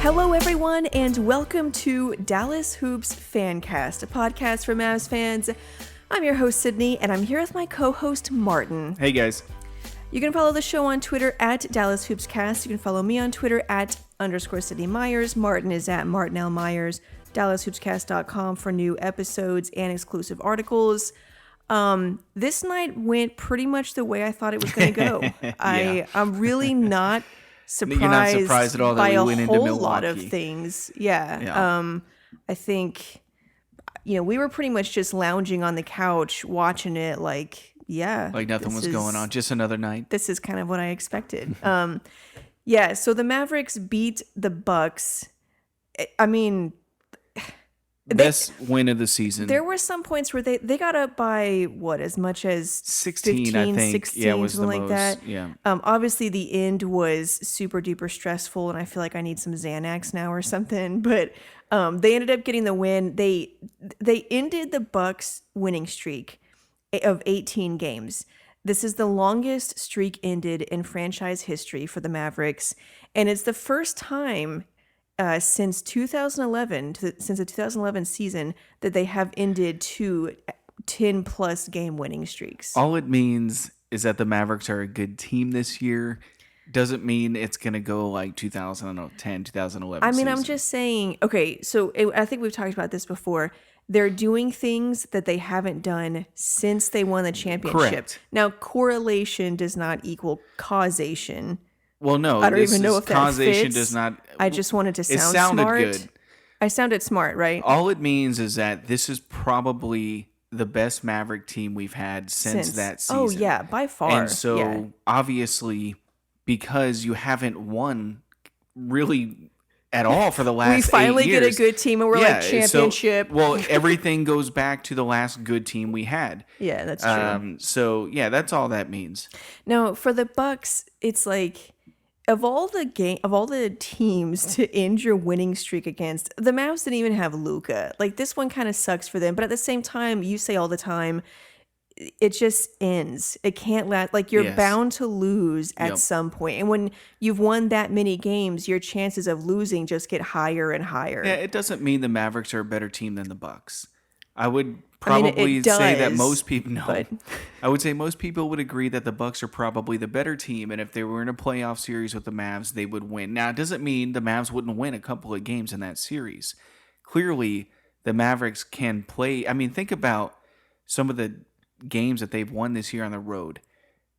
Hello, everyone, and welcome to Dallas Hoops Fancast, a podcast for Mavs fans. I'm your host, Sydney, and I'm here with my co-host, Martin. Hey, guys. You can follow the show on Twitter at Dallas Hoops Cast. You can follow me on Twitter at _Sydney Myers. Martin is at Martin L. Myers. DallasHoopsCast.com for new episodes and exclusive articles. This night went pretty much the way I thought it was going to go. Yeah. I'm really not surprised. You're not surprised at all that by we went into whole Milwaukee. lot of things. Yeah. I think, we were pretty much just lounging on the couch watching it like nothing was going on. Just another night. This is kind of what I expected. So the Mavericks beat the Bucks. I mean, best win of the season. There were some points where they got up by as much as 16, 15, I think. 16, was something the like most. that. Yeah. Obviously the end was super duper stressful, and I feel like I need some Xanax now or something. But they ended up getting the win. They ended the Bucks winning streak of 18 games. This is the longest streak ended in franchise history for the Mavericks, and it's the first time since 2011, since the 2011 season, that they have ended two 10-plus game winning streaks. All it means is that the Mavericks are a good team this year. Doesn't mean it's going to go like 2010, 2011 I mean, season. I'm just saying, okay, so I think we've talked about this before. They're doing things that they haven't done since they won the championship. Correct. Now, correlation does not equal causation. Well, no. I don't even know if that causation fits. does not. I just wanted to sound It sounded smart. good. I sounded smart, right? All it means is that this is probably the best Maverick team we've had since that season. Oh, yeah, by far. And so, obviously, because you haven't won really at all for the last 8 years. We finally get a good team, and we're like championship. So, everything goes back to the last good team we had. Yeah, that's true. That's all that means. Now, for the Bucks, it's like, of all the teams to end your winning streak against, the Mavs didn't even have Luka. Like, this one kind of sucks for them, but at the same time, you say all the time, it just ends. It can't last. Like, you're bound to lose at some point. And when you've won that many games, your chances of losing just get higher and higher. Yeah, it doesn't mean the Mavericks are a better team than the Bucks. I would probably say that most people I would say most people would agree that the Bucks are probably the better team, and if they were in a playoff series with the Mavs, they would win. Now, it doesn't mean the Mavs wouldn't win a couple of games in that series. Clearly, the Mavericks can play. I mean, think about some of the games that they've won this year on the road.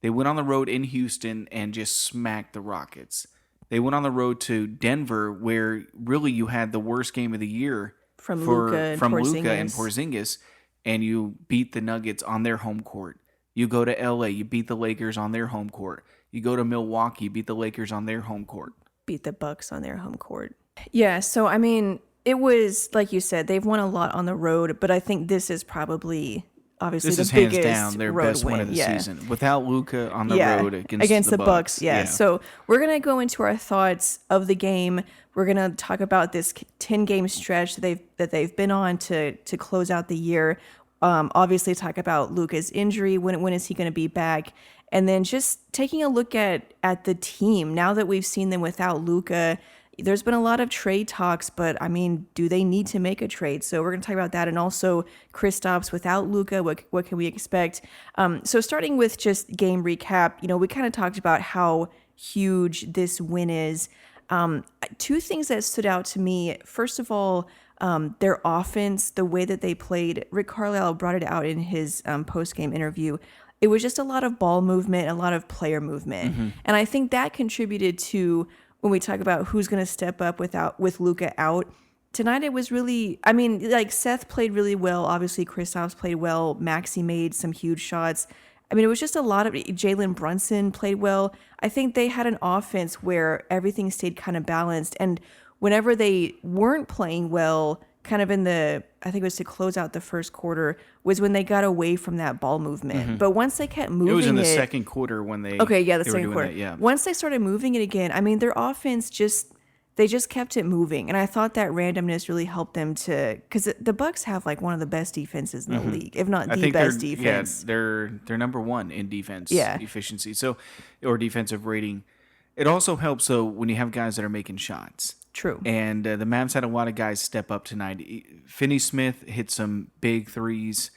They went on the road in Houston and just smacked the Rockets. They went on the road to Denver, where really you had the worst game of the year from Luka and Porzingis, and you beat the Nuggets on their home court. You go to LA, you beat the Lakers on their home court. You go to Milwaukee, beat the Lakers on their home court. Beat the Bucks on their home court. Yeah, so I mean, it was, like you said, they've won a lot on the road, but I think this is probably obviously this the is biggest hands down their best win of the season. Without Luka on the road against the Bucks. Yeah. So we're going to go into our thoughts of the game. We're going to talk about this 10-game stretch that they've been on to close out the year. Obviously talk about Luka's injury. When is he going to be back? And then just taking a look at the team. Now that we've seen them without Luka, there's been a lot of trade talks, but I mean, do they need to make a trade? So we're going to talk about that, and also Kristaps without Luka. What can we expect? So starting with just game recap, we kind of talked about how huge this win is. Two things that stood out to me. First of all, their offense, the way that they played. Rick Carlisle brought it out in his post-game interview. It was just a lot of ball movement, a lot of player movement, and I think that contributed to. When we talk about who's going to step up with Luka out, tonight it was really, I mean, like Seth played really well. Obviously, Kristaps played well. Maxey made some huge shots. I mean, it was just a lot of, Jalen Brunson played well. I think they had an offense where everything stayed kind of balanced. And whenever they weren't playing well, kind of in the, I think it was to close out the first quarter, was when they got away from that ball movement. But once they kept moving it... It was in the second quarter when they... Okay, yeah, the second quarter. Once they started moving it again, I mean, their offense they just kept it moving. And I thought that randomness really helped them to... Because the Bucks have like one of the best defenses in the league, if not the best defense. Yeah, they're number one in defense efficiency, or defensive rating. It also helps, though, when you have guys that are making shots. True. And the Mavs had a lot of guys step up tonight. Finney Smith hit some big threes.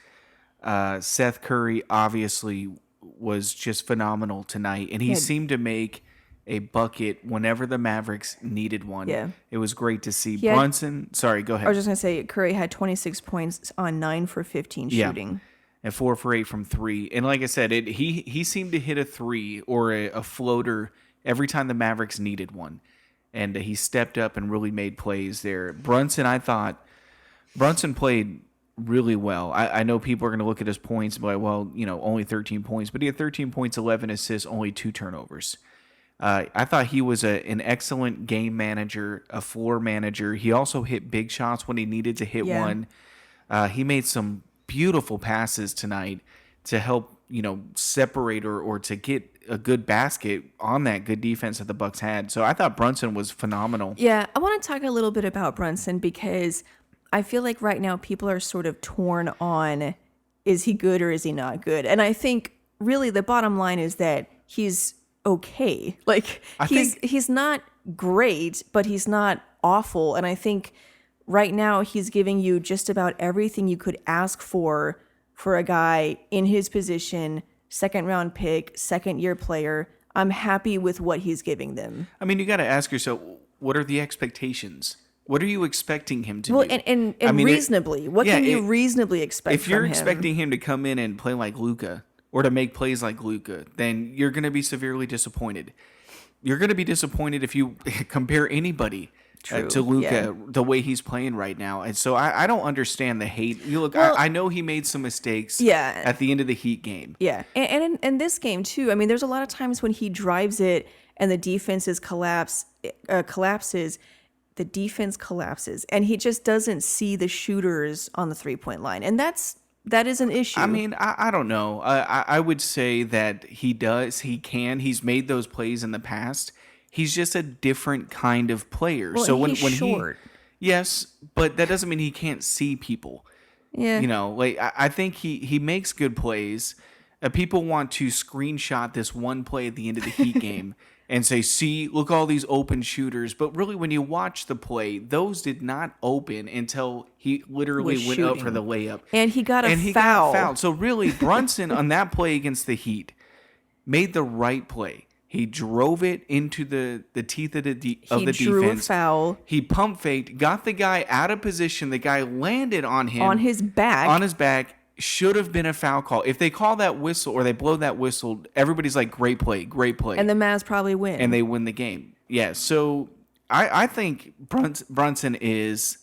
Seth Curry obviously was just phenomenal tonight, and he seemed to make a bucket whenever the Mavericks needed one. Yeah. It was great to see. Brunson, sorry, go ahead. I was just going to say, Curry had 26 points on 9 for 15 shooting. And 4 for 8 from 3. And like I said, he seemed to hit a 3 or a floater every time the Mavericks needed one. And he stepped up and really made plays there. I thought Brunson played really well. I know people are going to look at his points and be like, well, only 13 points. But he had 13 points, 11 assists, only 2 turnovers. I thought he was an excellent game manager, a floor manager. He also hit big shots when he needed to hit one. He made some beautiful passes tonight to help, separate or to get a good basket on that good defense that the Bucks had. So I thought Brunson was phenomenal. Yeah, I want to talk a little bit about Brunson because I feel like right now people are sort of torn on, is he good or is he not good? And I think really the bottom line is that he's okay. Like he's not great, but he's not awful. And I think right now he's giving you just about everything you could ask for a guy in his position, second round pick, second year player. I'm happy with what he's giving them. I mean, you got to ask yourself, what are the expectations? What are you expecting him to do? And reasonably, what can you reasonably expect from him? If you're expecting him to come in and play like Luka or to make plays like Luka, then you're going to be severely disappointed. You're going to be disappointed if you compare anybody to Luka the way he's playing right now. And so I don't understand the hate. I know he made some mistakes at the end of the Heat game. Yeah, and in this game too. I mean, there's a lot of times when he drives it and the defenses collapses. The defense collapses, and he just doesn't see the shooters on the 3-point line, and that is an issue. I mean, I don't know. I would say that he does. He can. He's made those plays in the past. He's just a different kind of player. Well, so when short. Yes, but that doesn't mean he can't see people. Yeah. I think he makes good plays. People want to screenshot this one play at the end of the Heat game and say, see, look, all these open shooters. But really, when you watch the play, those did not open until he literally went up for the layup. And he got a foul. Got fouled. So really, Brunson on that play against the Heat made the right play. He drove it into the teeth of the defense. He drew a foul. He pump faked, got the guy out of position. The guy landed on him. On his back. Should have been a foul call. If they call that whistle or they blow that whistle, everybody's like, great play. And the Mavs probably win. And they win the game. Yeah, so I think Brunson is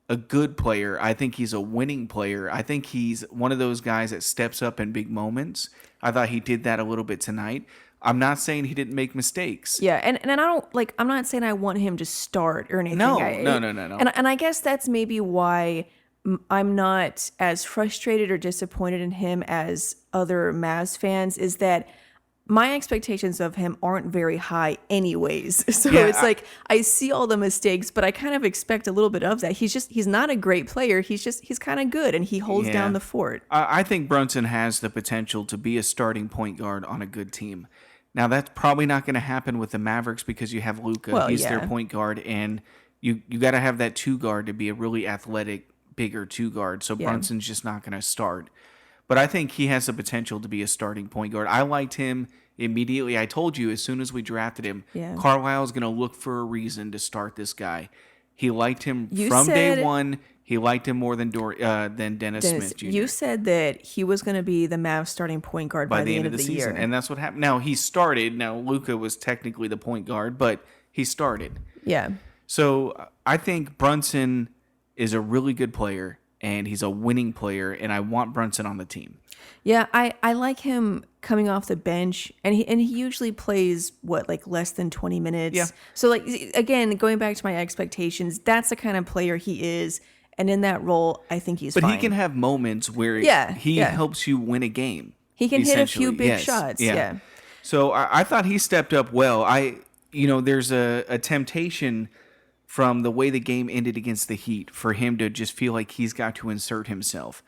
a good player. I think he's a winning player. I think he's one of those guys that steps up in big moments. I thought he did that a little bit tonight. I'm not saying he didn't make mistakes. Yeah, and I don't I'm not saying I want him to start or anything. No. And I guess that's maybe why I'm not as frustrated or disappointed in him as other Mavs fans, is that my expectations of him aren't very high anyways. So it's like I see all the mistakes, but I kind of expect a little bit of that. He's not a great player. He's kind of good, and he holds down the fort. I think Brunson has the potential to be a starting point guard on a good team. Now, that's probably not going to happen with the Mavericks because you have Luka. He's their point guard, and you got to have that 2 guard to be a really athletic, bigger 2 guard. So Brunson's just not going to start. But I think he has the potential to be a starting point guard. I liked him immediately. I told you as soon as we drafted him, Carlisle's going to look for a reason to start this guy. He liked him from day one. He liked him more than Dennis Smith Jr. You said that he was going to be the Mavs starting point guard by the end of the season, year. And that's what happened. Now, he started. Now, Luka was technically the point guard, but he started. Yeah. So I think Brunson is a really good player, and he's a winning player, and I want Brunson on the team. Yeah, I like him coming off the bench, and he usually plays less than 20 minutes. Yeah. So again, going back to my expectations, that's the kind of player he is. And in that role, I think he's fine. But he can have moments where he helps you win a game. He can hit a few big shots. Yeah. So I thought he stepped up well. There's a temptation from the way the game ended against the Heat for him to just feel like he's got to insert himself.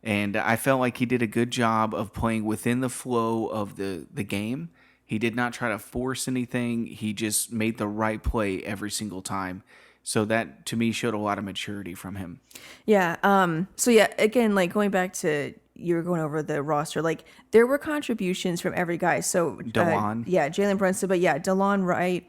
And I felt like he did a good job of playing within the flow of the game. He did not try to force anything. He just made the right play every single time. So that to me showed a lot of maturity from him. Yeah. So yeah, again, like going back to you were going over the roster, like there were contributions from every guy. So DeLon. yeah, Jalen Brunson, but yeah, DeLon Wright,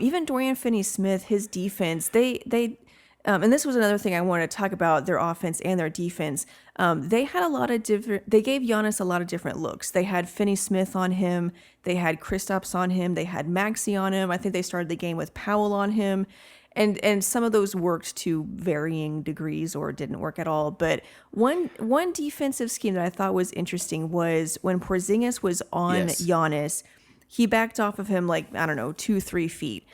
even Dorian Finney-Smith, his defense, they and this was another thing I wanted to talk about, their offense and their defense. They had a lot of different, they gave Giannis a lot of different looks. They had Finney-Smith on him. They had Kristaps on him. They had Maxey on him. I think they started the game with Powell on him. And some of those worked to varying degrees or didn't work at all. But one defensive scheme that I thought was interesting was when Porzingis was on Giannis, he backed off of him like, I don't know, 2-3 feet,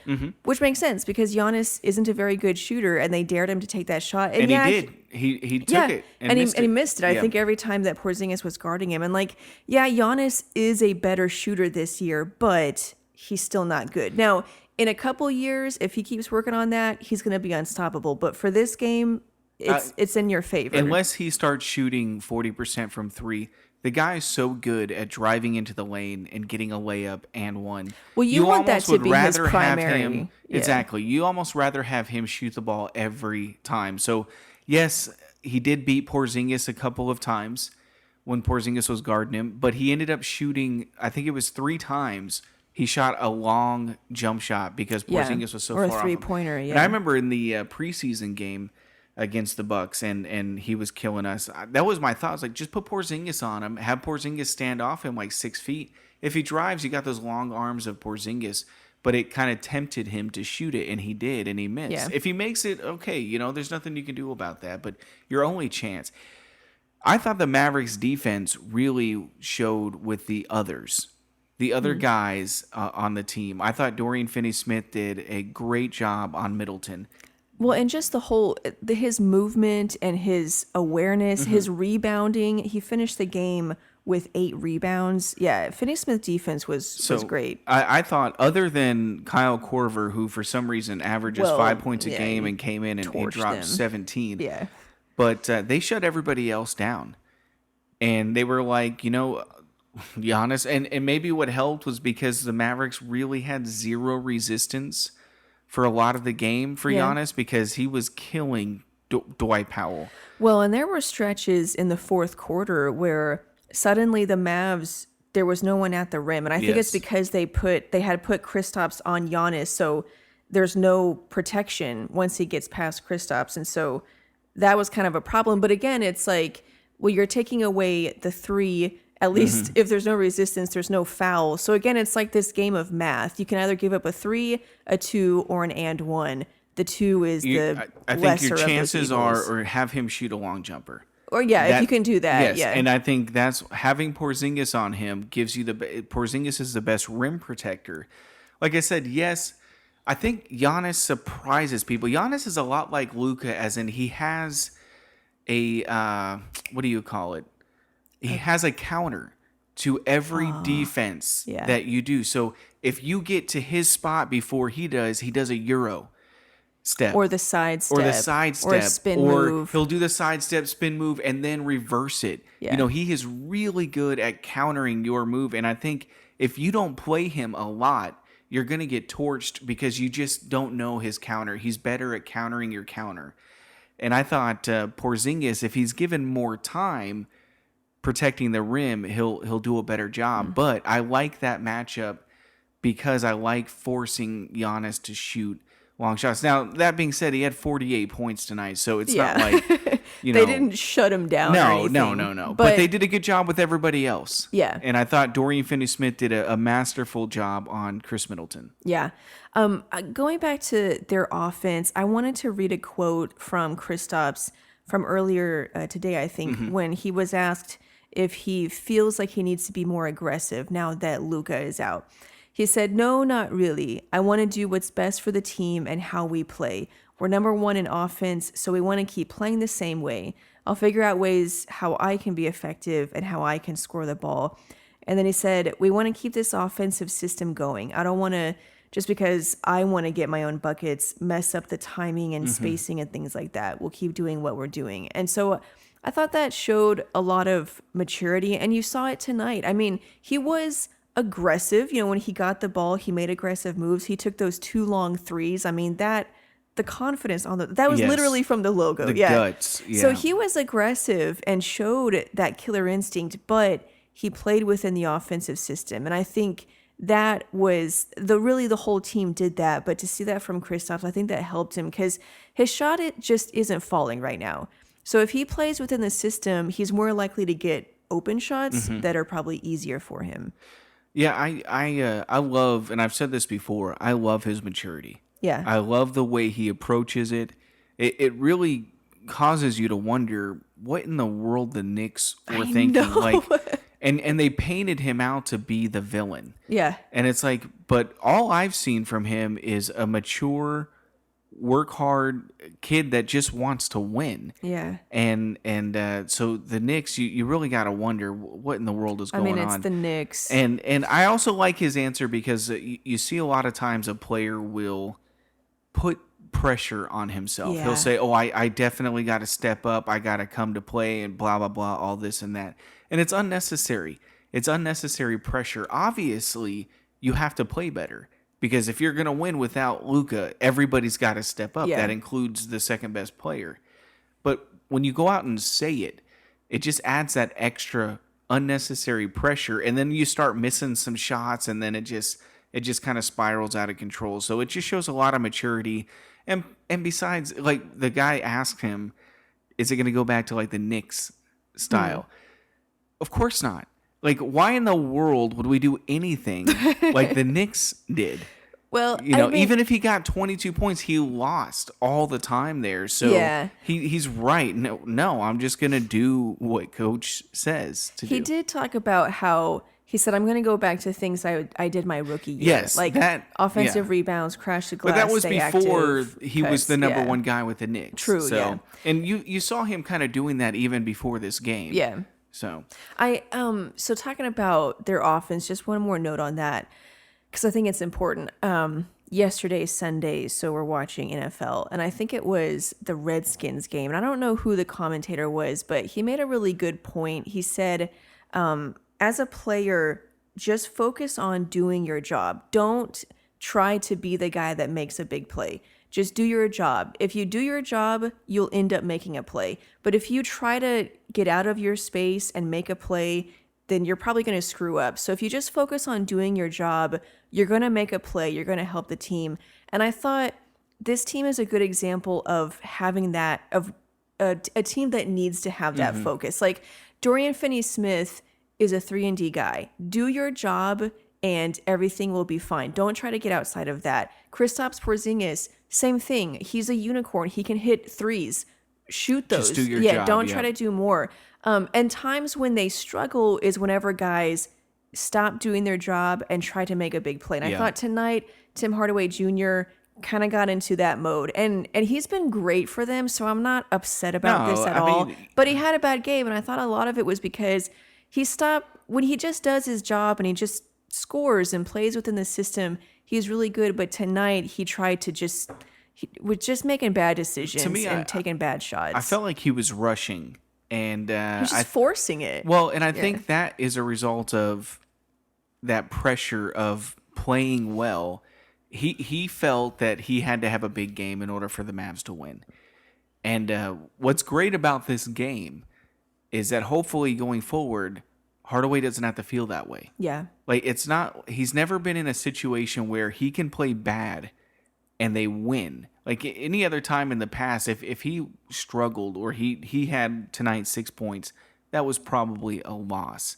which makes sense because Giannis isn't a very good shooter and they dared him to take that shot. And yeah, he did. He took it and he missed it. I think every time that Porzingis was guarding him. And like, yeah, Giannis is a better shooter this year, but he's still not good. Now, in a couple years, if he keeps working on that, he's going to be unstoppable. But for this game, it's in your favor. Unless he starts shooting 40% from three, the guy is so good at driving into the lane and getting a layup and one. Well, you want that to be his primary. Exactly. You almost rather have him shoot the ball every time. So, yes, he did beat Porzingis a couple of times when Porzingis was guarding him, but he ended up shooting, I think it was 3 times. He shot a long jump shot because Porzingis was so far off. Or a three-pointer, And I remember in the preseason game against the Bucks, and he was killing us. That was my thought. I was like, just put Porzingis on him. Have Porzingis stand off him like 6 feet. If he drives, you got those long arms of Porzingis. But it kind of tempted him to shoot it, and he did, and he missed. Yeah. If he makes it, okay, there's nothing you can do about that. But your only chance. I thought the Mavericks defense really showed with the others. The other guys on the team. I thought Dorian Finney-Smith did a great job on Middleton. Well, and just his movement and his awareness, his rebounding. He finished the game with 8 rebounds. Yeah, Finney-Smith defense was great. I thought, other than Kyle Korver, who for some reason averages 5 points a game and came in and dropped them. 17. Yeah. But they shut everybody else down. And they were like, Giannis, and maybe what helped was because the Mavericks really had zero resistance for a lot of the game for Giannis because he was killing Dwight Powell. Well, and there were stretches in the fourth quarter where suddenly the Mavs, there was no one at the rim, and I think it's because they had put Kristaps on Giannis, so there's no protection once he gets past Kristaps, and so that was kind of a problem. But again, it's like, well, you're taking away the 3. At least if there's no resistance, there's no foul. So again, it's like this game of math. You can either give up a 3, a 2, or an and 1. The 2 is the I think your chances are, or have him shoot a long jumper. Or if you can do that, yes, and I think that's having Porzingis on him gives you Porzingis is the best rim protector. Like I said, yes, I think Giannis surprises people. Giannis is a lot like Luka, as in he has a what do you call it? He has a counter to every defense that you do. So if you get to his spot before he does a Euro step. Or the side step. Or the side step. Or a spin move. He'll do the side step, spin move, and then reverse it. Yeah. He is really good at countering your move. And I think if you don't play him a lot, you're going to get torched because you just don't know his counter. He's better at countering your counter. And I thought Porzingis, if he's given more time protecting the rim, he'll do a better job. But I like that matchup because I like forcing Giannis to shoot long shots. Now, that being said, he had 48 points tonight, so it's not like, they didn't shut him down or anything. No. But they did a good job with everybody else. Yeah. And I thought Dorian Finney-Smith did a masterful job on Chris Middleton. Yeah. Going back to their offense, I wanted to read a quote from Kristaps from earlier today, I think, when he was asked if he feels like he needs to be more aggressive now that Luka is out. He said, "No, not really. I want to do what's best for the team and how we play. We're number 1 in offense, so we want to keep playing the same way. I'll figure out ways how I can be effective and how I can score the ball." And then he said, "We want to keep this offensive system going. I don't want to, just because I want to get my own buckets, mess up the timing and spacing and things like that. We'll keep doing what we're doing." And so I thought that showed a lot of maturity, and you saw it tonight. I mean, he was aggressive. When he got the ball, he made aggressive moves. He took those 2 long threes. I mean, that the confidence on that was Yes. literally from the logo. The Yeah. guts. Yeah. So he was aggressive and showed that killer instinct, but he played within the offensive system. And I think that was the whole team did that. But to see that from Kristaps, I think that helped him because his shot, it just isn't falling right now. So if he plays within the system, he's more likely to get open shots that are probably easier for him. Yeah, I love, and I've said this before, I love his maturity. Yeah. I love the way he approaches it. It really causes you to wonder what in the world the Knicks were thinking. know. Like, and they painted him out to be the villain. Yeah. And it's like, but all I've seen from him is a mature, work hard kid that just wants to win. Yeah. And so the Knicks, you really got to wonder what in the world is going on. I mean, it's the Knicks. And I also like his answer because you see a lot of times a player will put pressure on himself. Yeah. He'll say, oh, I definitely got to step up. I got to come to play and blah, blah, blah, all this and that. And it's unnecessary. It's unnecessary pressure. Obviously, you have to play better. Because if you're going to win without Luka, everybody's got to step up. Yeah. That includes the second best player. But when you go out and say it, it just adds that extra unnecessary pressure. And then you start missing some shots, and then it just kind of spirals out of control. So it just shows a lot of maturity. And besides, like, the guy asked him, is it going to go back to like the Knicks style? Of course not. Like, why in the world would we do anything like the Knicks did? Well, even if he got 22 points, he lost all the time there. So yeah. he's right. No, I'm just going to do what coach says to do. He did talk about how he said, I'm going to go back to things I did my rookie year. Yes. Like offensive rebounds, crash the glass, But that was stay before active, he was the number one guy with the Knicks. True, so, yeah. And you saw him kind of doing that even before this game. Yeah. So so talking about their offense, just one more note on that, because I think it's important. Yesterday's Sunday, so we're watching NFL, and I think it was the Redskins game, and I don't know who the commentator was, but he made a really good point. He said, as a player, just focus on doing your job. Don't try to be the guy that makes a big play. Just do your job. If you do your job, you'll end up making a play. But if you try to get out of your space and make a play, then you're probably going to screw up. So if you just focus on doing your job, you're going to make a play. You're going to help the team. And I thought this team is a good example of having that, of a team that needs to have that focus. Like Dorian Finney-Smith is a 3-and-D guy. Do your job and everything will be fine. Don't try to get outside of that. Kristaps Porzingis, same thing. He's a unicorn. He can hit threes. Shoot those. Just do your job. Don't try to do more. And times when they struggle is whenever guys stop doing their job and try to make a big play. And I thought tonight, Tim Hardaway Jr. kind of got into that mode. And he's been great for them, so I'm not upset about this at all. But he had a bad game, and I thought a lot of it was because he stopped, when he just does his job and he just scores and plays within the system, he's really good. But tonight he tried to he was just making bad decisions and taking bad shots. I felt like he was rushing and he's just forcing it. Well, and I think that is a result of that pressure of playing well. He felt that he had to have a big game in order for the Mavs to win. And what's great about this game is that hopefully going forward, Hardaway doesn't have to feel that way. Yeah. Like, he's never been in a situation where he can play bad and they win. Like any other time in the past, if he struggled or he had tonight 6 points, that was probably a loss.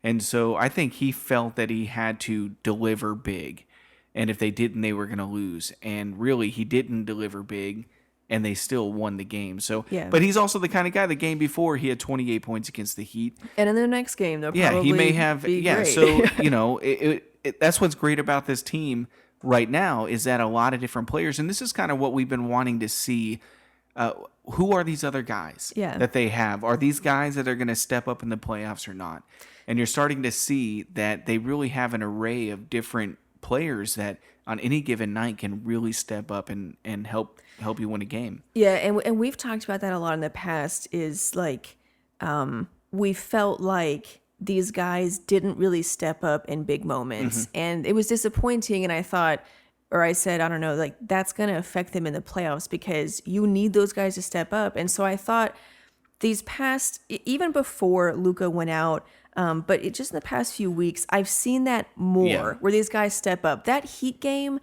And so I think he felt that he had to deliver big. And if they didn't, they were going to lose. And really, he didn't deliver big, and they still won the game. So, but he's also the kind of guy, the game before, he had 28 points against the Heat. And in the next game, they'll probably he may have, be great. So, that's what's great about this team right now is that a lot of different players, and this is kind of what we've been wanting to see. Who are these other guys that they have? Are these guys that are going to step up in the playoffs or not? And you're starting to see that they really have an array of different players that on any given night can really step up and help you win a game. Yeah, and we've talked about that a lot in the past, is like we felt like these guys didn't really step up in big moments. And it was disappointing, and I thought or I said, I don't know, like that's going to affect them in the playoffs because you need those guys to step up. And so I thought these past, even before Luka went out, but just in the past few weeks, I've seen that more where these guys step up. That Heat game,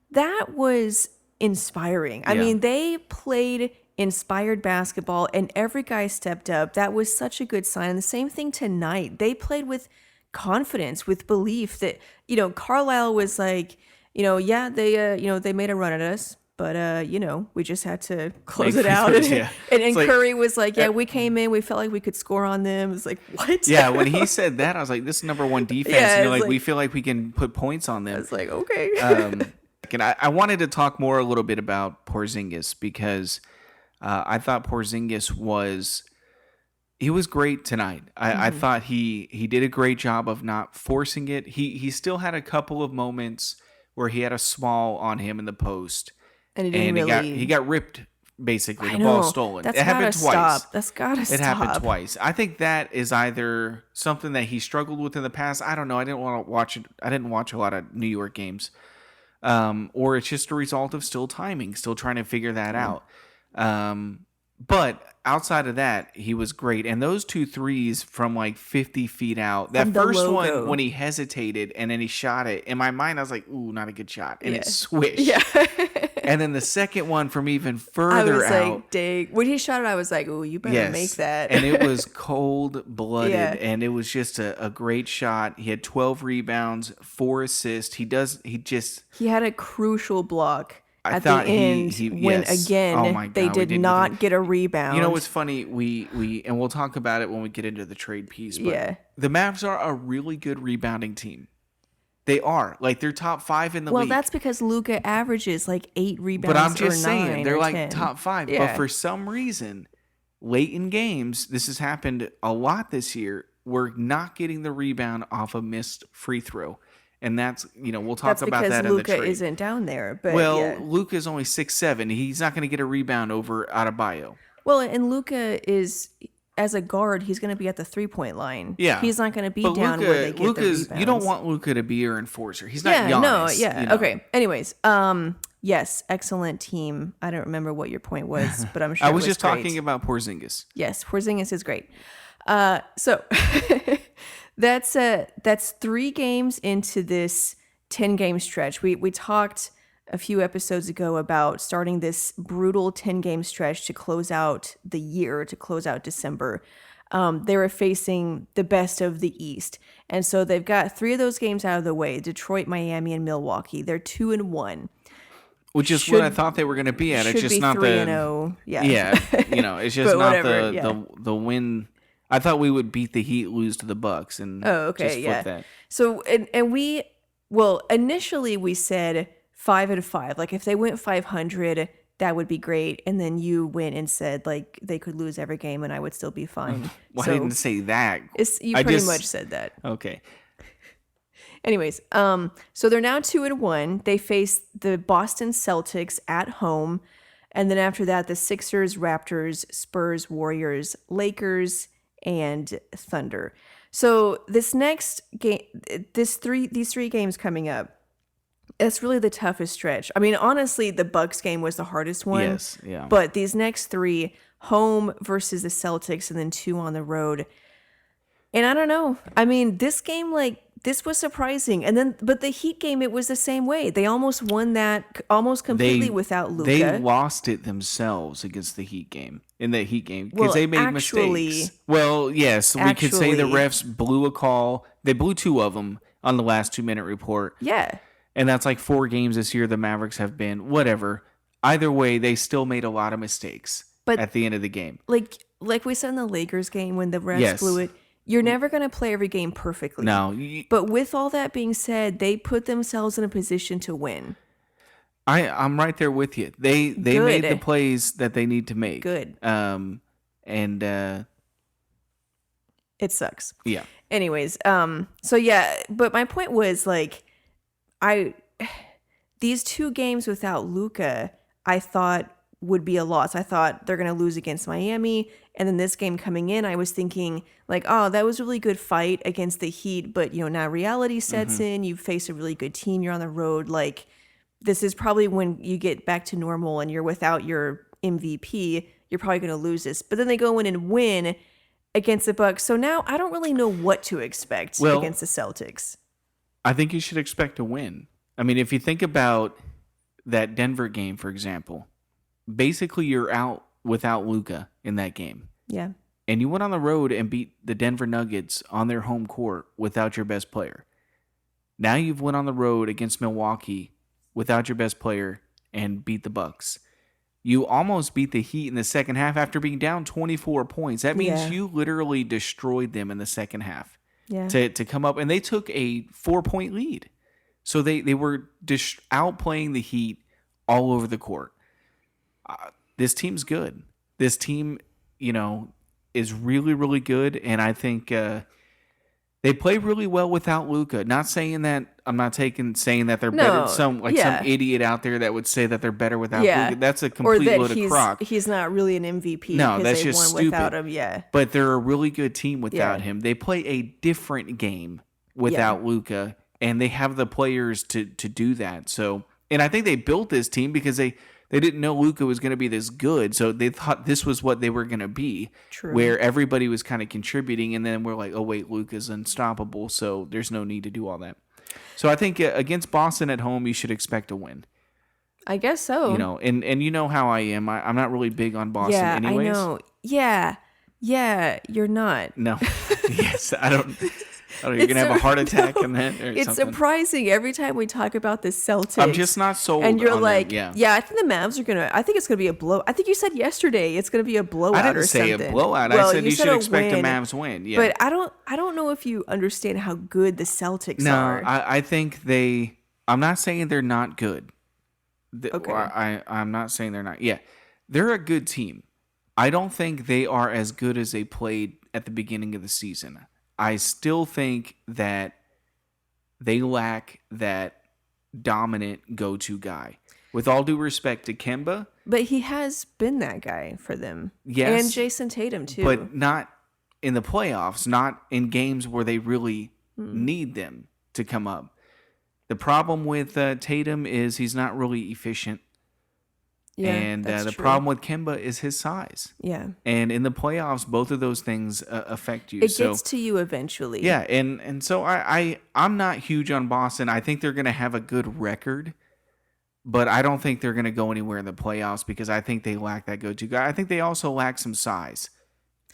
that was inspiring. I mean, they played inspired basketball and every guy stepped up. That was such a good sign. And the same thing tonight. They played with confidence, with belief that, Carlisle was like, they made a run at us, but we just had to close it out. And Curry was like, we came in, we felt like we could score on them. It's like, what? Yeah, when he said that, I was like, this is number one defense. And we feel like we can put points on them. It's like, okay. And I wanted to talk more a little bit about Porzingis because I thought Porzingis was great tonight. I thought he did a great job of not forcing it. He still had a couple of moments where he had a small on him in the post. And he got ripped, basically. The ball stolen. It happened twice. That's gotta stop. It happened twice. I think that is either something that he struggled with in the past. I don't know. I didn't want to watch it. I didn't watch a lot of New York games. Or it's just a result of still timing, still trying to figure that out. But outside of that, he was great. And those 2 threes from like 50 feet out, that first one when he hesitated and then he shot it, in my mind, I was like, ooh, not a good shot. And it swished. Yeah. And then the second one from even further out. I was like, dang. When he shot it, I was like, ooh, you better make that. And it was cold-blooded. And it was just a great shot. He had 12 rebounds, 4 assists. He had a crucial block. At the end, when again they did not get a rebound. You know what's funny? We and we'll talk about it when we get into the trade piece. But the Mavs are a really good rebounding team. They are they're top 5 in the league. Well, that's because Luka averages like 8 rebounds. But I'm just saying they're like 10. top 5. Yeah. But for some reason, late in games, this has happened a lot this year. We're not getting the rebound off a missed free throw. And that's, we'll talk about that in the trade. Luka isn't down there. But Luka is only 6'7". He's not going to get a rebound over Adebayo. Well, and Luka is, as a guard, he's going to be at the 3-point line. Yeah. He's not going to be down where they get the rebounds. You don't want Luka to be your enforcer. He's not Giannis. No. Okay. Anyways, yes, excellent team. I don't remember what your point was, but I'm sure I was just talking about Porzingis. Yes, Porzingis is great. So... That's 3 games into this 10-game stretch. We talked a few episodes ago about starting this brutal 10-game stretch to close out the year, to close out December. They were facing the best of the East. And so they've got 3 of those games out of the way, Detroit, Miami, and Milwaukee. They're 2-1. Which is what I thought they were going to be at. It's just not 3-0. Yeah. It's just not the win. I thought we would beat the Heat, lose to the Bucks, and just flip that. So initially we said 5-5. Like if they went 500, that would be great. And then you went and said like they could lose every game and I would still be fine. Well, I didn't say that. You pretty much said that. Okay. Anyways, so they're now 2-1. They face the Boston Celtics at home, and then after that, the Sixers, Raptors, Spurs, Warriors, Lakers, and Thunder. So this next game, these 3 games coming up, it's really the toughest stretch. I mean, honestly, the Bucks game was the hardest one. Yes, yeah. But these next 3, home versus the Celtics, and then 2 on the road. And I don't know. I mean, this game, this was surprising. And then, but the Heat game, it was the same way. They almost won that almost completely without Luka. They lost it themselves against the Heat game. In the Heat game, because they made mistakes. Well, yes, we could say the refs blew a call. They blew 2 of them on the last 2-minute report. Yeah. And that's like 4 games this year the Mavericks have been. Whatever. Either way, they still made a lot of mistakes at the end of the game. Like we said in the Lakers game when the refs blew it, you're never going to play every game perfectly. No. But with all that being said, they put themselves in a position to win. I'm right there with you. They made the plays that they need to make. Good. And it sucks. Yeah. Anyways, so yeah, but my point was these 2 games without Luka, I thought would be a loss. I thought they're going to lose against Miami, and then this game coming in, I was thinking that was a really good fight against the Heat, but now reality sets in. You face a really good team. You're on the road, this is probably when you get back to normal and you're without your MVP, you're probably going to lose this. But then they go in and win against the Bucks. So now I don't really know what to expect against the Celtics. I think you should expect to win. I mean, if you think about that Denver game, for example, basically you're out without Luka in that game. Yeah. And you went on the road and beat the Denver Nuggets on their home court without your best player. Now you've went on the road against Milwaukee without your best player and beat the Bucks. You almost beat the Heat in the second half after being down 24 points. That means you literally destroyed them in the second half to come up. And they took a 4-point lead. So they were outplaying the Heat all over the court. This team's good. This team, is really, really good. And I think they play really well without Luka. Not saying that I'm not saying that they're better. Some idiot out there that would say that they're better without Luka. That's a complete load of crock. He's not really an MVP. No, that's just stupid. Without him, yeah. But they're a really good team without him. They play a different game without Luka, and they have the players to do that. So, and I think they built this team because they didn't know Luka was going to be this good, so they thought this was what they were going to be. True. Where everybody was kind of contributing, and then we're like, oh wait, Luka's unstoppable, so there's no need to do all that. So I think against Boston at home, you should expect a win. I guess so. And you know how I am. I'm not really big on Boston anyways. I know. Yeah, you're not. No. Yes, I don't. You're going to have a heart attack and then it's surprising every time we talk about the Celtics. I'm just not sold. And you're on like, them. I think the Mavs are going to, I think it's going to be a blow. I think you said yesterday it's going to be a blowout or something. I didn't say a blowout. Well, I said you should expect a Mavs win. Yeah. But I don't know if you understand how good the Celtics are. No, I think I'm not saying they're not good. Okay. I'm not saying they're not. Yeah. They're a good team. I don't think they are as good as they played at the beginning of the season. I still think that they lack that dominant go-to guy. With all due respect to Kemba. But he has been that guy for them. Yes. And Jason Tatum, too. But not in the playoffs, not in games where they really need them to come up. The problem with Tatum is he's not really efficient. Yeah, and the true. problem with Kemba is his size. Yeah. And in the playoffs, both of those things affect you. It gets to you eventually. Yeah, and so I'm not huge on Boston. I think they're going to have a good record, but I don't think they're going to go anywhere in the playoffs because I think they lack that go-to guy. I think they also lack some size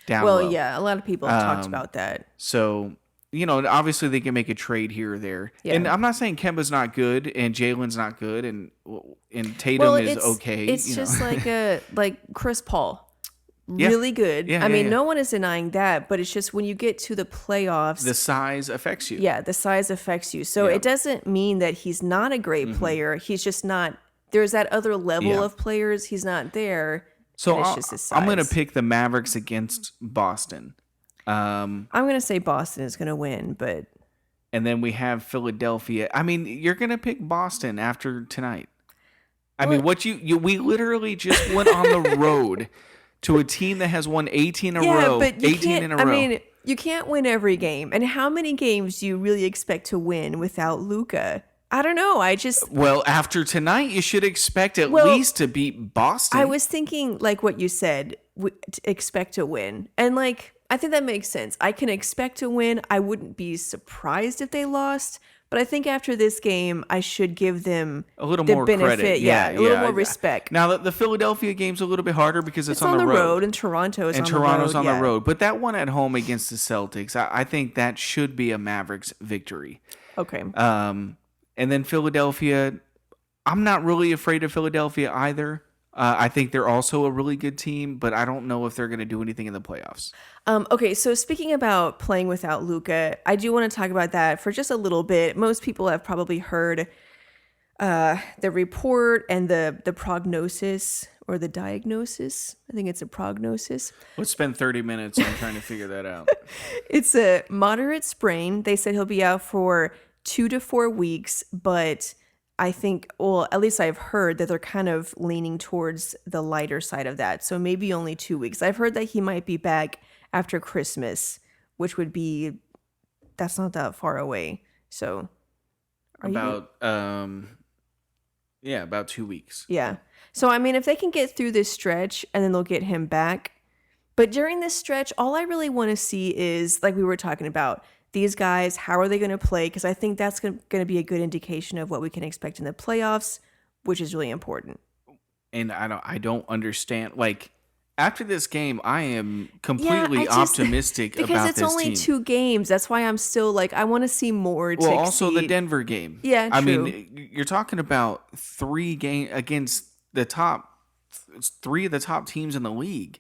down low. Yeah, a lot of people have talked about that. So, obviously they can make a trade here or there. Yeah. And I'm not saying Kemba's not good and Jalen's not good and Tatum is okay. It's just like Chris Paul. Really good. Yeah, I mean, no one is denying that, but it's just when you get to the playoffs, the size affects you. Yeah, the size affects you. So it doesn't mean that he's not a great player. He's just not. There's that other level of players. He's not there. So it's just his size. I'm going to pick the Mavericks against Boston. I'm going to say Boston is going to win, but. And then we have Philadelphia. I mean, you're going to pick Boston after tonight. I mean, we literally just went on the road to a team that has won 18 in a row. But 18 in a row. I mean, you can't win every game. And how many games do you really expect to win without Luka? I don't know. Well, after tonight, you should expect at least to beat Boston. I was thinking, like what you said, expect to win. And I think that makes sense. I can expect to win. I wouldn't be surprised if they lost. But I think after this game, I should give them a little the more benefit. credit. Yeah, a little more respect. Now, the Philadelphia game's a little bit harder because it's on the road. And Toronto's on the road. But that one at home against the Celtics, I think that should be a Mavericks victory. Okay. And then Philadelphia, I'm not really afraid of Philadelphia either. I think they're also a really good team, but I don't know if they're going to do anything in the playoffs. Okay, so speaking about playing without Luka, I do want to talk about that for just a little bit. Most people have probably heard the report and the prognosis or the diagnosis. I think it's a prognosis. Let's spend 30 minutes on trying to figure that out. It's a moderate sprain. They said he'll be out for 2 to 4 weeks, but I think, well, at least I've heard that they're kind of leaning towards the lighter side of that. So maybe only 2 weeks. I've heard that he might be back after Christmas, which would be, that's not that far away. So yeah, Yeah, about 2 weeks. Yeah. So, I mean, if they can get through this stretch and then they'll get him back. But during this stretch, all I really want to see is, like we were talking about, these guys, how are they going to play? Because I think that's going to be a good indication of what we can expect in the playoffs, which is really important. And I don't understand. Like, after this game, I am completely optimistic about this team. Because it's only 2 games. That's why I'm still like, I want to see more. Well, also the Denver game. Yeah, true. I mean, you're talking about 3 games against the top 3 of the top teams in the league.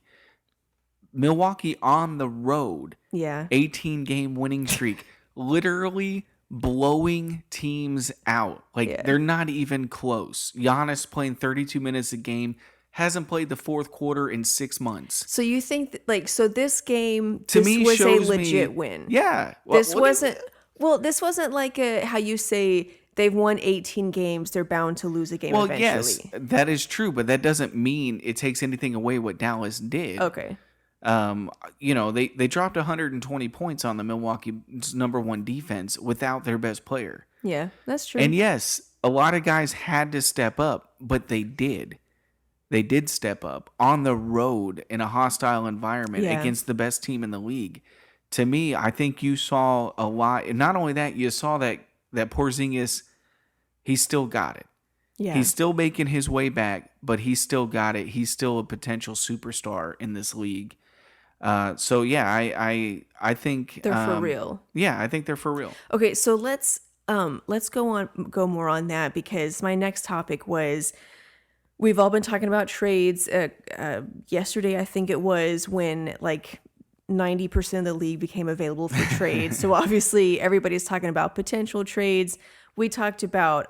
Milwaukee on the road. Yeah. 18-game winning streak. Literally blowing teams out. Like, they're not even close. Giannis playing 32 minutes a game. Hasn't played the fourth quarter in 6 months. So you think that, so this game to me was a shows legit win. Yeah. This wasn't like how you say they've won 18 games, they're bound to lose a game eventually. Yes, that is true, but that doesn't mean it takes anything away what Dallas did. Okay. They dropped 120 points on the Milwaukee's number 1 defense without their best player. Yeah, that's true. And yes, a lot of guys had to step up, but they did. They did step up on the road in a hostile environment against the best team in the league. To me, I think you saw a lot. Not only that, you saw that Porzingis, he still got it. Yeah. He's still making his way back, but he still got it. He's still a potential superstar in this league. I think they're for real. Yeah, I think they're for real. Okay, so let's go more on that, because my next topic was, we've all been talking about trades. Yesterday, I think it was, when like 90% of the league became available for trades. So obviously everybody's talking about potential trades. We talked about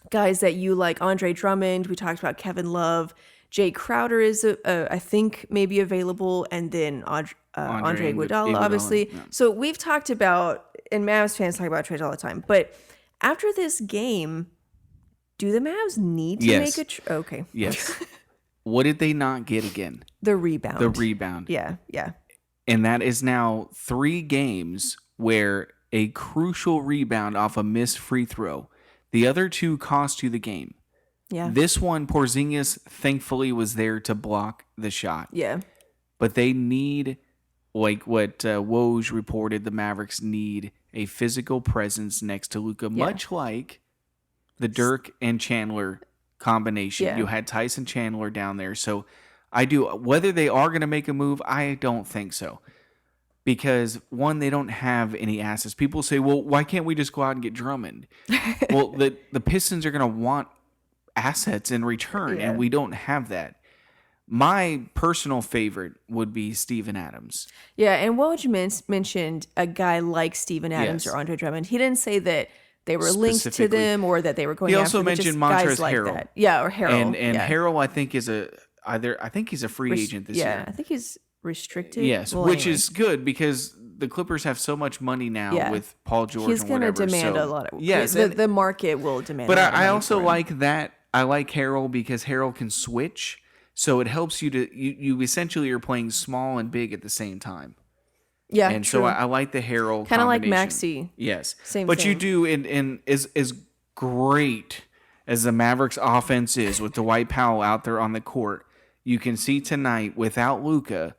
guys that you like, Andre Drummond. We talked about Kevin Love. Jay Crowder is, I think, maybe available. And then Andre Iguodala, obviously. Yeah. So we've talked about, and Mavs fans talk about trades all the time. But after this game, do the Mavs need to make a okay. Yes. What did they not get again? The rebound. Yeah. Yeah. And that is now 3 games where a crucial rebound off a missed free throw. The other 2 cost you the game. Yeah. This one, Porzingis, thankfully, was there to block the shot. Yeah. But they need, like what Woj reported, the Mavericks need a physical presence next to Luka, much like the Dirk and Chandler combination. Yeah. You had Tyson Chandler down there. So whether they are going to make a move, I don't think so. Because, one, they don't have any assets. People say, well, why can't we just go out and get Drummond? Well, the Pistons are going to want assets in return, and we don't have that. My personal favorite would be Steven Adams. Yeah, and Woj mentioned a guy like Steven Adams or Andre Drummond. He didn't say that they were linked to them or that they were going after them. He also mentioned Montrezl Harrell. That. Yeah, or Harrell. And Harrell, I think, is he's a free agent this year. Yeah, I think he's restricted. Yes, which is good, because the Clippers have so much money now with Paul George and whatever. He's going to demand a lot of... Yes. The market will demand but a lot of money. I also like that. I like Harrell because Harrell can switch. So it helps you to... You essentially are playing small and big at the same time. Yeah, and true. so I like the Harrell kind of like combination. Maxey. Yes. Same but thing. you do, and as great as the Mavericks offense is with Dwight Powell out there on the court, you can see tonight without Luka,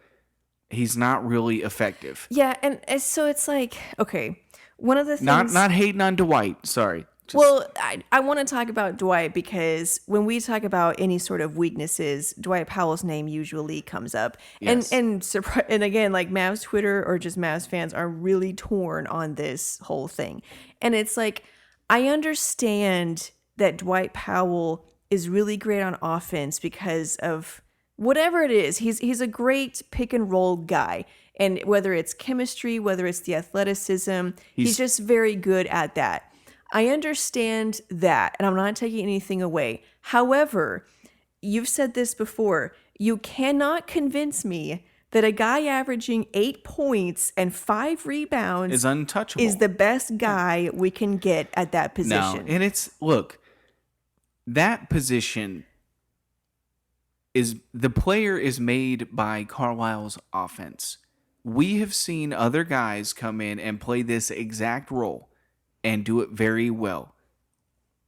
he's not really effective. Yeah, and so it's like, okay, one of the things... Not hating on Dwight, sorry. Well, I want to talk about Dwight, because when we talk about any sort of weaknesses, Dwight Powell's name usually comes up. Yes. And again, like, Mavs Twitter or just Mavs fans are really torn on this whole thing. And it's like, I understand that Dwight Powell is really great on offense because of whatever it is. He's a great pick and roll guy. And whether it's chemistry, whether it's the athleticism, he's just very good at that. I understand that, and I'm not taking anything away. However, you've said this before. You cannot convince me that a guy averaging 8 points and 5 rebounds is untouchable. Is the best guy we can get at that position. No, and look, that position the player is made by Carlisle's offense. We have seen other guys come in and play this exact role and do it very well.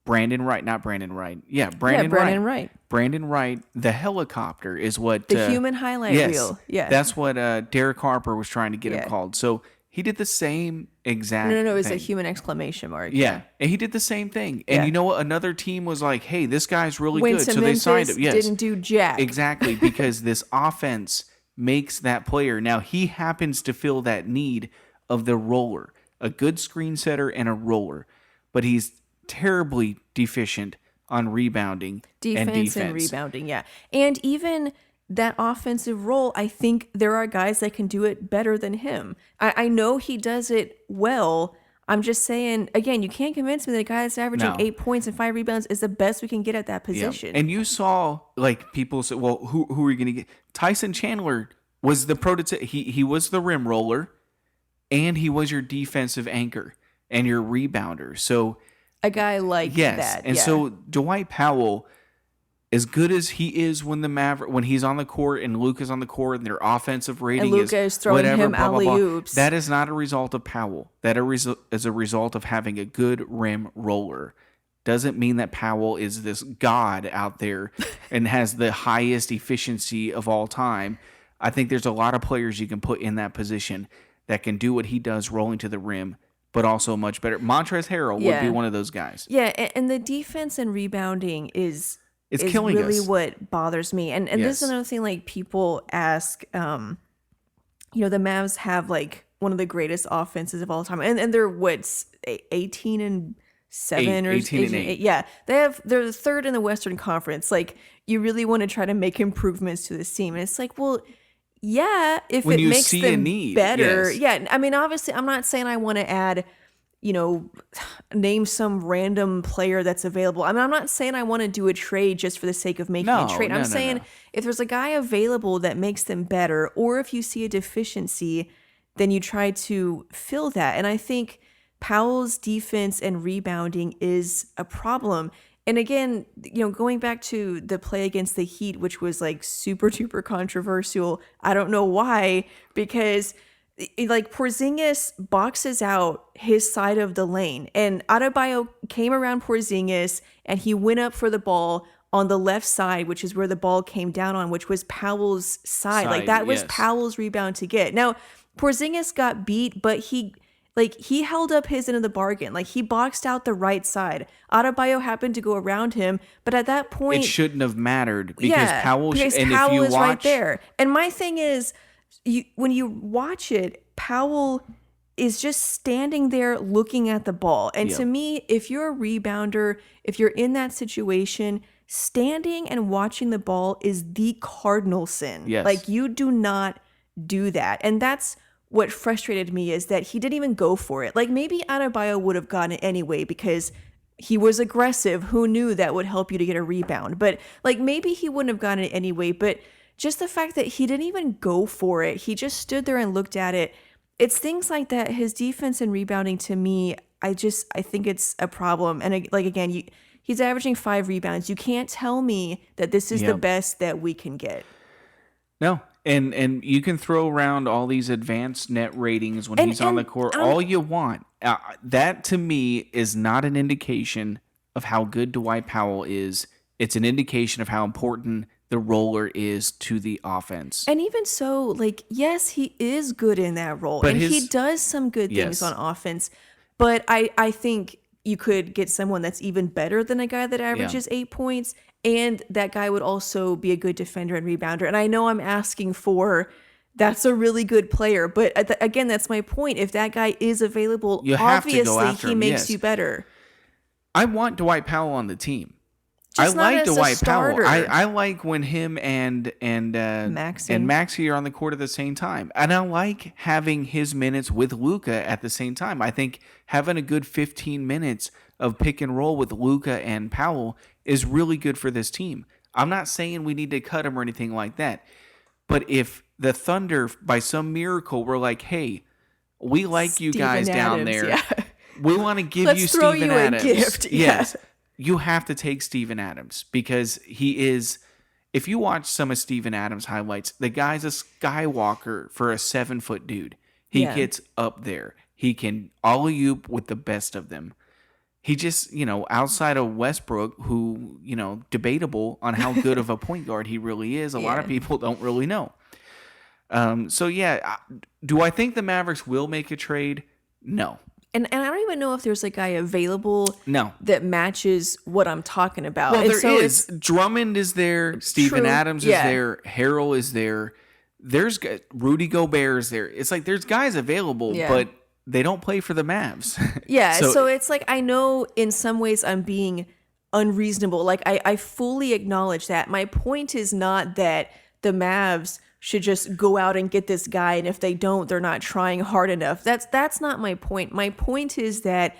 Brandon Wright, not Brandon Wright. Yeah, Brandon Wright. Brandon Wright, the helicopter is what... The human highlight reel. Yeah. That's what Derek Harper was trying to get him called. So he did the same exact No, thing. It's a human exclamation mark. Yeah, and he did the same thing. And you know what? Another team was like, hey, this guy's really Went good. to So Memphis, they signed him. Yes. Didn't do jack. Exactly, because this offense makes that player. Now, he happens to fill that need of the roller, a good screen setter and a roller. But he's terribly deficient on rebounding and defense. And rebounding, yeah. And even that offensive role, I think there are guys that can do it better than him. I know he does it well. I'm just saying, again, you can't convince me that a guy that's averaging 8 points and 5 rebounds is the best we can get at that position. Yeah. And you saw, like, people say, well, who are you going to get? Tyson Chandler was the prototype. He was the rim roller, and he was your defensive anchor and your rebounder. So a guy like that. And so Dwight Powell, as good as he is when he's on the court and Luka's on the court and their offensive rating and Luka is throwing him alley-oops. That is not a result of Powell. That is a result of having a good rim roller. Doesn't mean that Powell is this god out there and has the highest efficiency of all time. I think there's a lot of players you can put in that position that can do what he does rolling to the rim, but also much better. Montrezl Harrell would be one of those guys. Yeah, and the defense and rebounding is killing really us. What bothers me. And this is another thing, like, people ask, the Mavs have, like, one of the greatest offenses of all time. And they're, 18 and 7 or 18 and 8. Yeah, they're the third in the Western Conference. Like, you really want to try to make improvements to this team. And it's like, well, yeah, if when it makes them better. Yes. Yeah, I mean, obviously, I'm not saying I want to add, name some random player that's available. I mean, I'm not saying I want to do a trade just for the sake of making a trade. I'm saying if there's a guy available that makes them better, or if you see a deficiency, then you try to fill that. And I think Powell's defense and rebounding is a problem. And again, going back to the play against the Heat, which was like super duper controversial. I don't know why, because like Porzingis boxes out his side of the lane, and Adebayo came around Porzingis and he went up for the ball on the left side, which is where the ball came down on, which was Powell's side. Like that was Powell's rebound to get. Now, Porzingis got beat, but he held up his end of the bargain. Like, he boxed out the right side. Adebayo happened to go around him, but at that point, it shouldn't have mattered because Powell is right there. And my thing is, when you watch it, Powell is just standing there looking at the ball. And to me, if you're a rebounder, if you're in that situation, standing and watching the ball is the cardinal sin. Yes. Like, you do not do that. And that's what frustrated me, is that he didn't even go for it. Like, maybe Adebayo would have gotten it anyway because he was aggressive. Who knew that would help you to get a rebound? But like, maybe he wouldn't have gotten it anyway. But just the fact that he didn't even go for it, he just stood there and looked at it. It's things like that. His defense and rebounding, to me, I think it's a problem. And like, again, he's averaging 5 rebounds. You can't tell me that this is the best that we can get. No. And you can throw around all these advanced net ratings when he's on the court all you want. That, to me, is not an indication of how good Dwight Powell is. It's an indication of how important the roller is to the offense. And even so, like, yes, he is good in that role. But he does some good things on offense. But I think you could get someone that's even better than a guy that averages 8 points. And that guy would also be a good defender and rebounder. And I know I'm asking for, that's a really good player. But again, that's my point. If that guy is available, obviously he makes you better. I want Dwight Powell on the team. Just I like Dwight Powell. I like when him and Maxey are on the court at the same time. And I like having his minutes with Luka at the same time. I think having a good 15 minutes of pick and roll with Luka and Powell is really good for this team. I'm not saying we need to cut him or anything like that. But if the Thunder, by some miracle, were like, hey, we like you guys down there. We want to give you Steven Adams. A gift. Yes. You have to take Steven Adams because he is, if you watch some of Steven Adams highlights, the guy's a skywalker for a 7-foot dude. He gets up there. He can alley-oop with the best of them. he just, outside of Westbrook, who, debatable on how good of a point guard he really is. A lot of people don't really know. Do I think the Mavericks will make a trade? No. And I don't even know if there's a guy available no. that matches what I'm talking about. Well, there is. Drummond is there. Steven Adams is there. Harrell is there. There's Rudy Gobert is there. It's like there's guys available, but they don't play for the Mavs. Yeah, so it's like I know in some ways I'm being unreasonable. Like I fully acknowledge that. My point is not that the Mavs should just go out and get this guy, and if they don't, they're not trying hard enough. That's not my point. My point is that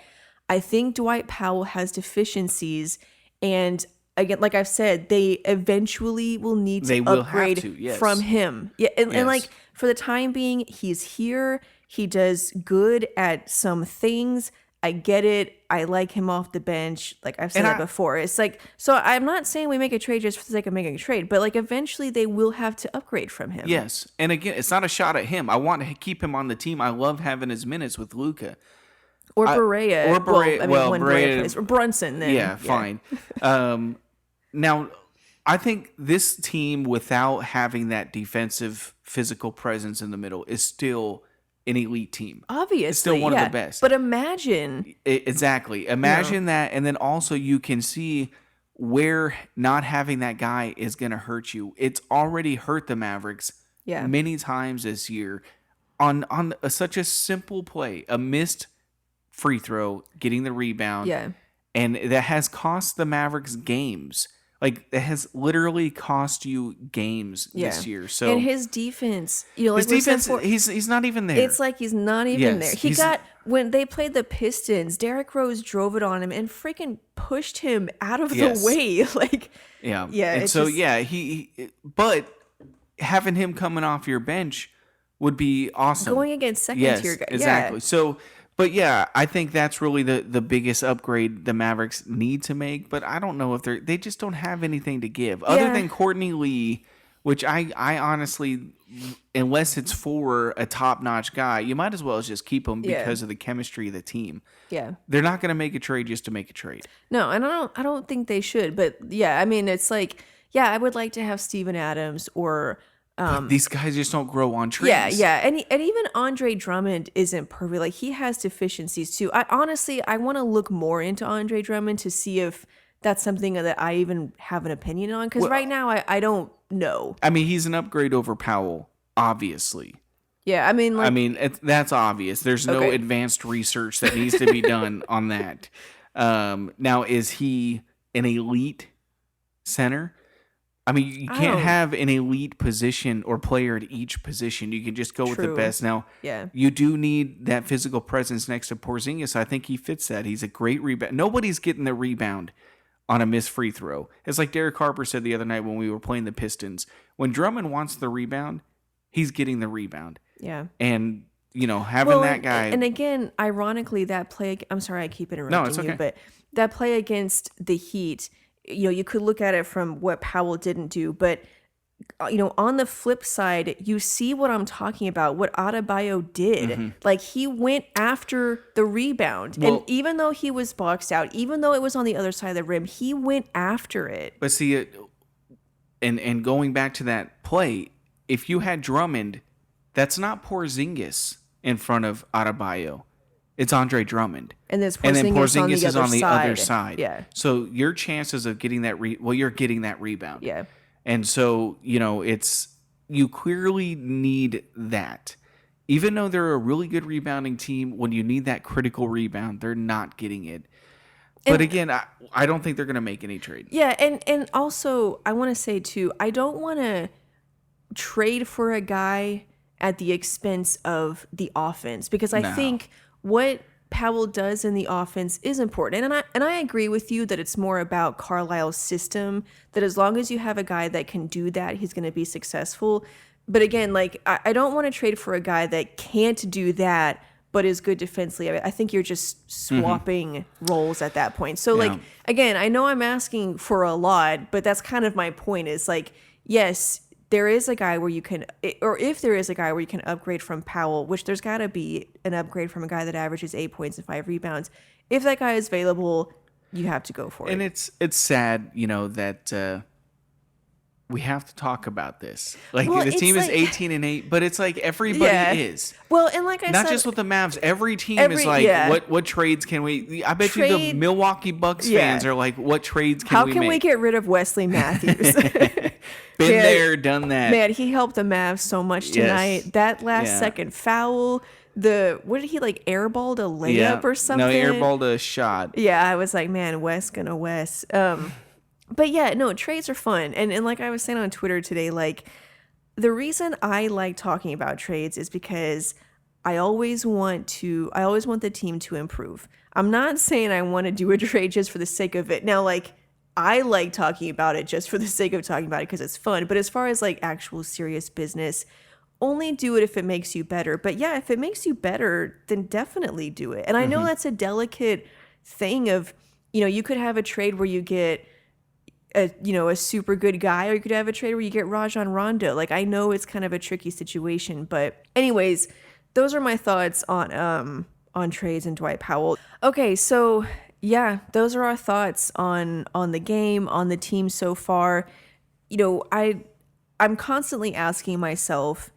I think Dwight Powell has deficiencies, and again, like I've said, they eventually will need to upgrade from him. Yeah, and like for the time being, he's here. He does good at some things. I get it. I like him off the bench. Like I've said that before. It's like, so I'm not saying we make a trade just for the sake of making a trade, but like eventually they will have to upgrade from him. Yes. And again, it's not a shot at him. I want to keep him on the team. I love having his minutes with Luka. Or Barea. Or Barea. When Barea plays. Or Brunson then. Yeah, fine. Now, I think this team, without having that defensive physical presence in the middle, is still an elite team. Obviously, it's still one of the best. But imagine Imagine that, and then also you can see where not having that guy is going to hurt you. It's already hurt the Mavericks many times this year on such a simple play, a missed free throw, getting the rebound, and that has cost the Mavericks games. Like, it has literally cost you games this year. So, and his defense, like his defense, he's not even there. It's like he's not even there. When they played the Pistons, Derrick Rose drove it on him and freaking pushed him out of the way. Like, and so but having him coming off your bench would be awesome. Going against second tier guys. Exactly. So. But I think that's really the biggest upgrade the Mavericks need to make. But I don't know if they just don't have anything to give other than Courtney Lee, which I honestly, unless it's for a top-notch guy, you might as well just keep him because of the chemistry of the team. Yeah, they're not going to make a trade just to make a trade. No, and I don't think they should. But I mean, it's like I would like to have Steven Adams or. These guys just don't grow on trees. And even Andre Drummond isn't perfect. Like, he has deficiencies too. I want to look more into Andre Drummond to see if that's something that I even have an opinion on. Because right now I don't know. I mean, he's an upgrade over Powell, obviously. Yeah, I mean, that's obvious. There's no advanced research that needs to be done on that. Now, is he an elite center? I mean, you can't have an elite position or player at each position. You can just go with the best. Now, you do need that physical presence next to Porzingis. I think he fits that. He's a great rebound. Nobody's getting the rebound on a missed free throw. It's like Derek Harper said the other night when we were playing the Pistons. When Drummond wants the rebound, he's getting the rebound. Yeah. And, having that guy. And again, ironically, that play, I'm sorry I keep interrupting you, but that play against the Heat, you could look at it from what Powell didn't do, but on the flip side, you see what I'm talking about, what Adebayo did. Mm-hmm. Like, he went after the rebound. And even though he was boxed out, even though it was on the other side of the rim, he went after it. But see, and going back to that play, if you had Drummond, that's not Porzingis in front of Adebayo. It's Andre Drummond. And then Porzingis is on the other side. Yeah. So your chances of getting that you're getting that rebound. Yeah. And so, you clearly need that. Even though they're a really good rebounding team, when you need that critical rebound, they're not getting it. But again, I don't think they're going to make any trade. Yeah, and also I want to say too, I don't want to trade for a guy at the expense of the offense, because I think what Powell does in the offense is important. And I agree with you that it's more about Carlisle's system, that as long as you have a guy that can do that, he's going to be successful. But again, like, I don't want to trade for a guy that can't do that but is good defensively. I think you're just swapping roles at that point. So, again, I know I'm asking for a lot, but that's kind of my point, is like, yes, there is a guy where you can, or if there is a guy where you can upgrade from Powell, which there's got to be an upgrade from a guy that averages 8 points and 5 rebounds. If that guy is available, you have to go for it. And it's sad, that we have to talk about this. Like, the team is 18-8, but it's like everybody is. Well, and like I said, not just with the Mavs. Every team is like, what trades can we? I bet you the Milwaukee Bucks fans are like, what trades can we make? How can we get rid of Wesley Matthews? Been there, done that. Man, he helped the Mavs so much tonight. Yes. That last second foul. What did he airballed a layup or something? No, he airballed a shot. Yeah, I was like, man, Wes gonna Wes. But yeah, no, trades are fun. And like I was saying on Twitter today, the reason I like talking about trades is because I always want the team to improve. I'm not saying I want to do a trade just for the sake of it. Now, I like talking about it just for the sake of talking about it because it's fun. But as far as actual serious business, only do it if it makes you better. But yeah, if it makes you better, then definitely do it. And I know that's a delicate thing of, you could have a trade where you get a super good guy, or you could have a trade where you get Rajon Rondo. I know it's kind of a tricky situation, but anyways, those are my thoughts on trades and Dwight Powell. Okay, so yeah, those are our thoughts on the game, on the team so far. I'm constantly asking myself,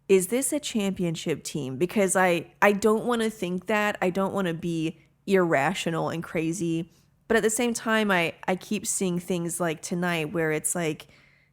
is this a championship team? Because I don't want to think that. I don't want to be irrational and crazy. But at the same time, I keep seeing things like tonight where it's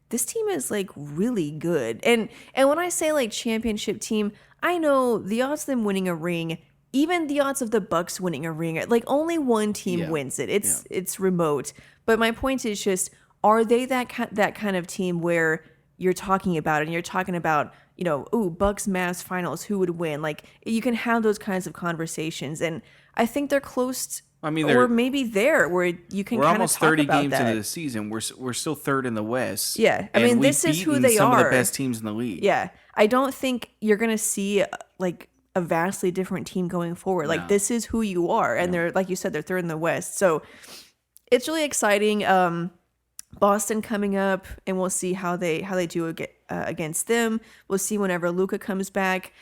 this team is really good. And when I say championship team, I know the odds of them winning a ring, even the odds of the Bucks winning a ring, only one team wins it. It's remote. But my point is just, are they that kind of team where you're talking about it and you're talking about, Bucks Mavs finals, who would win? You can have those kinds of conversations. And I think they're close. Or maybe there where you can kind of talk about that. We're almost 30 games into the season. We're still third in the West. Yeah. This is who they are. Some of the best teams in the league. Yeah. I don't think you're going to see a vastly different team going forward. No. This is who you are. And they're, like you said, they're third in the West. So it's really exciting. Boston coming up, and we'll see how they do against them. We'll see whenever Luka comes back.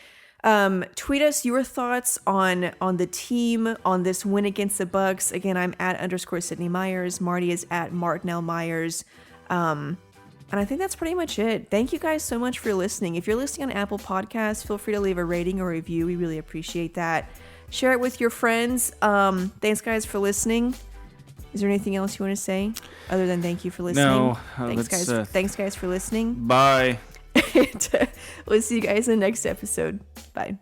Tweet us your thoughts on the team, on this win against the Bucks. Again, I'm at _Sydney Myers. Marty is at Martinell Myers. And I think that's pretty much it. Thank you guys so much for listening. If you're listening on Apple Podcasts, feel free to leave a rating or review. We really appreciate that. Share it with your friends. Thanks guys for listening. Is there anything else you want to say other than thank you for listening? No. Thanks guys for listening. Bye. We'll see you guys in the next episode. Bye.